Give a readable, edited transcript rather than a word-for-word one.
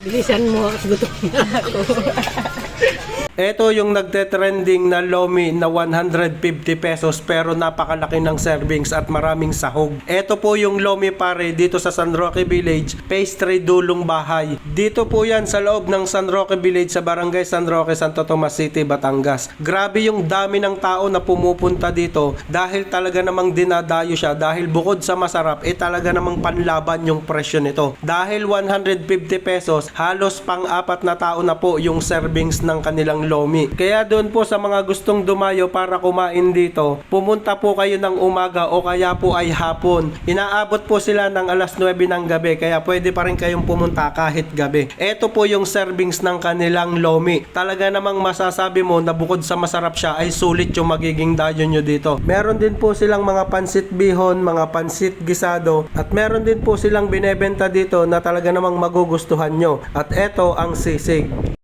Bilisan mo, gutom na ako. Ito yung nagte-trending na lomi na 150 pesos pero napakalaki ng servings at maraming sahog. Ito po yung lomi pare dito sa San Roque Village, Pastry Dulong Bahay. Dito po yan sa loob ng San Roque Village sa Barangay San Roque, Santo Tomas City, Batangas. Grabe yung dami ng tao na pumupunta dito dahil talaga namang dinadayo siya dahil bukod sa masarap, talaga namang panlaban yung presyo nito. Dahil 150 pesos, halos pang-apat na tao na po yung servings ng kanilang lomi. Kaya doon po sa mga gustong dumayo para kumain dito, pumunta po kayo ng umaga o kaya po ay hapon. Inaabot po sila ng alas 9 ng gabi kaya pwede pa rin kayong pumunta kahit gabi. Ito po yung servings ng kanilang lomi. Talaga namang masasabi mo na bukod sa masarap siya ay sulit yung magiging dayo nyo dito. Meron din po silang mga pansit bihon, mga pansit gisado at meron din po silang binebenta dito na talaga namang magugustuhan nyo. At ito ang sisig.